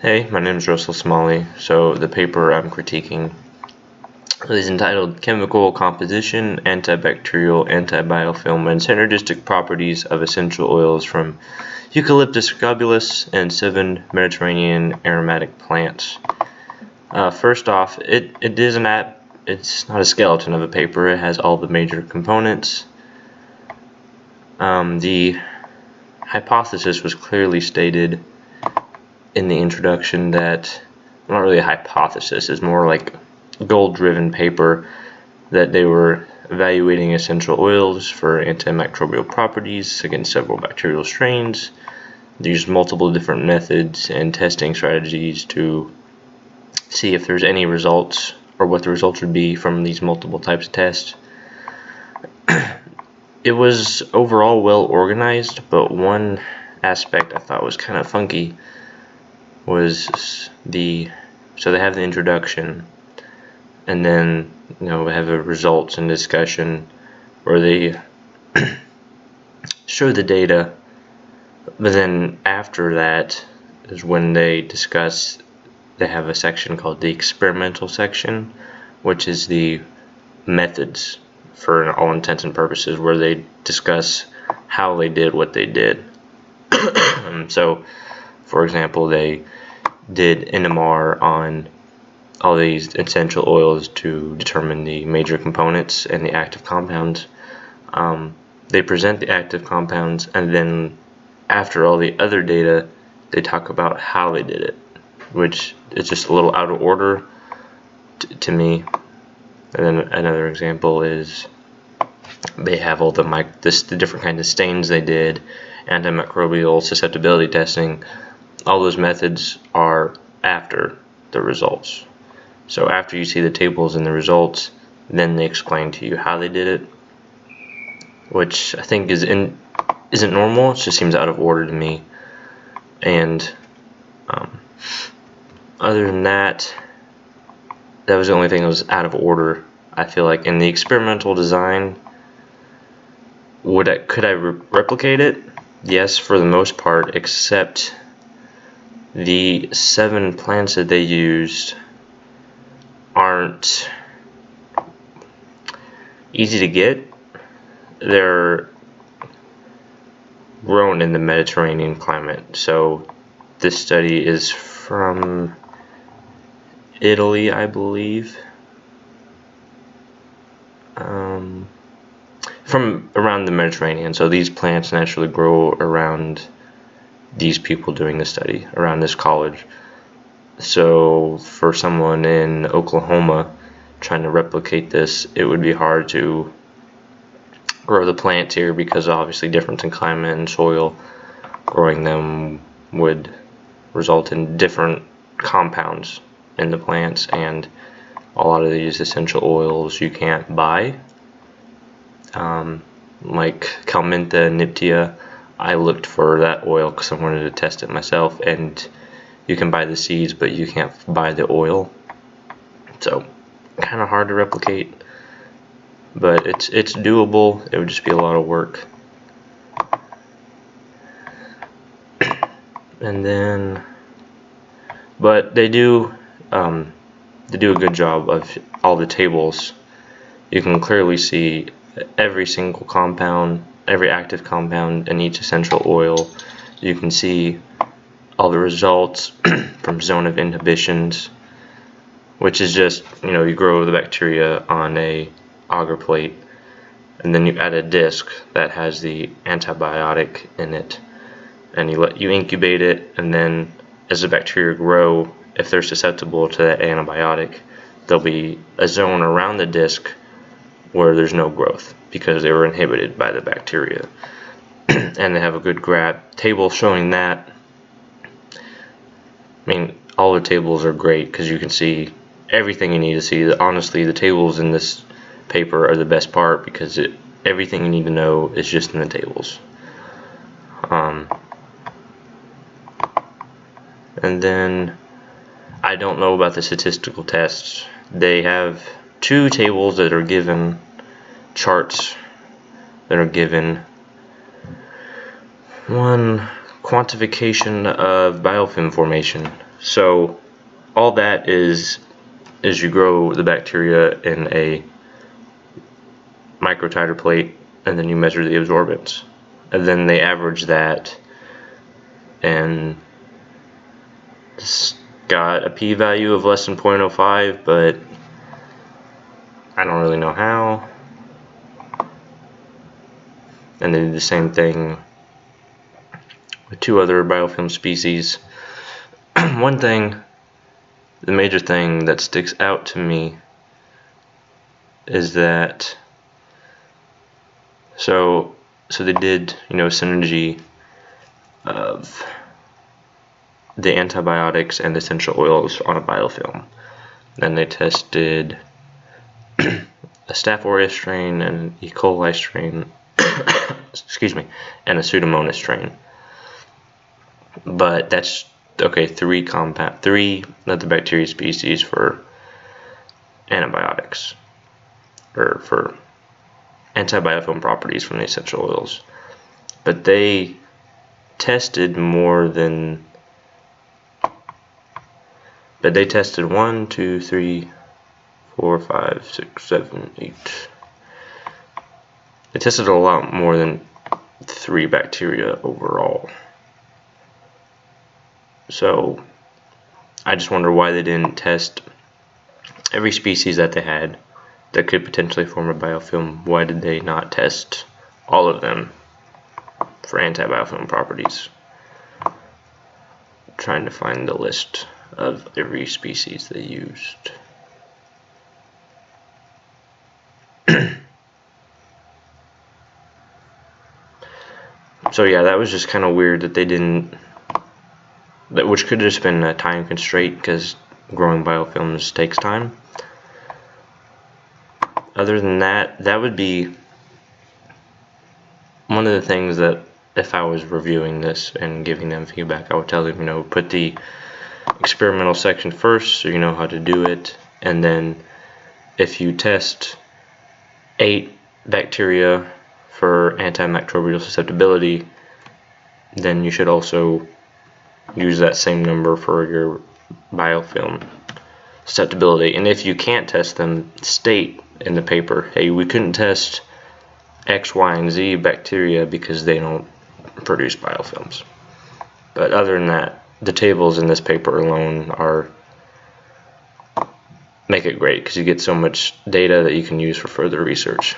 Hey, my name is Russell Smalley. So the paper I'm critiquing is entitled Chemical Composition, Antibacterial, Antibiofilm, and Synergistic Properties of Essential Oils from Eucalyptus globulus and 7 Mediterranean Aromatic Plants. First off, it's not a skeleton of a paper. It has all the major components. The hypothesis was clearly stated in the introduction that, not really a hypothesis, it's more like goal-driven paper, that they were evaluating essential oils for antimicrobial properties against several bacterial strains. They used multiple different methods and testing strategies to see if there's any results or what the results would be from these multiple types of tests. It was overall well organized, but one aspect I thought was kind of funky was so they have the introduction, and then we have a results and discussion where they show the data, but then after that is when they have a section called the experimental section, which is the methods for all intents and purposes, where they discuss how they did what they did. So for example, they did NMR on all these essential oils to determine the major components and the active compounds. They present the active compounds, and then after all the other data, they talk about how they did it, which is just a little out of order to me. And then another example is they have all the different kinds of stains they did, antimicrobial susceptibility testing. All those methods are after the results. So after you see the tables and the results, then they explain to you how they did it, which I think isn't normal. It just seems out of order to me. And other than that, that was the only thing that was out of order. I feel like in the experimental design, could I replicate it? Yes, for the most part, except the 7 plants that they used aren't easy to get. They're grown in the Mediterranean climate. So this study is from Italy, I believe. From around the Mediterranean. So these plants naturally grow around these people doing the study, around this college. So for someone in Oklahoma trying to replicate this, it would be hard to grow the plants here, because obviously difference in climate and soil. Growing them would result in different compounds in the plants, and a lot of these essential oils you can't buy. Like Calmintha and Niptia, I looked for that oil because I wanted to test it myself, and you can buy the seeds, but you can't buy the oil. So kind of hard to replicate, but it's doable. It would just be a lot of work. And then, but they do a good job of all the tables. You can clearly see every single compound, every active compound in each essential oil. You can see all the results from zone of inhibitions, which is just, you grow the bacteria on a agar plate, and then you add a disc that has the antibiotic in it, and you incubate it, and then as the bacteria grow, if they're susceptible to that antibiotic, there'll be a zone around the disc where there's no growth because they were inhibited by the bacteria. And they have a good table showing that. I mean, all the tables are great because you can see everything you need to see. Honestly, the tables in this paper are the best part, because everything you need to know is just in the tables. And then I don't know about the statistical tests. They have 2 tables that are given, charts that are given. One, quantification of biofilm formation. So all that is you grow the bacteria in a microtiter plate, and then you measure the absorbance, and then they average that, and it's got a p-value of less than 0.05, but I don't really know how. And they did the same thing with 2 other biofilm species. One thing, the major thing that sticks out to me is that so they did, synergy of the antibiotics and essential oils on a biofilm. Then they tested a Staph aureus strain and an E. coli strain, excuse me, and a Pseudomonas strain. But that's okay. 3 of the bacteria species for antibiotics, or for antibiofilm properties from the essential oils. But they tested more than. But they tested 1, 2, 3, 4, 5, 6, 7, 8. They tested a lot more than 3 bacteria overall. So I just wonder why they didn't test every species that they had that could potentially form a biofilm. Why did they not test all of them for antibiofilm properties? I'm trying to find the list of every species they used. So yeah, that was just kind of weird that they didn't, which could have just been a time constraint because growing biofilms takes time. Other than that, that would be one of the things that if I was reviewing this and giving them feedback, I would tell them, put the experimental section first so you know how to do it, and then if you test 8 bacteria for antimicrobial susceptibility, then you should also use that same number for your biofilm susceptibility. And if you can't test them, state in the paper, hey, we couldn't test X, Y, and Z bacteria because they don't produce biofilms. But other than that, the tables in this paper alone make it great because you get so much data that you can use for further research.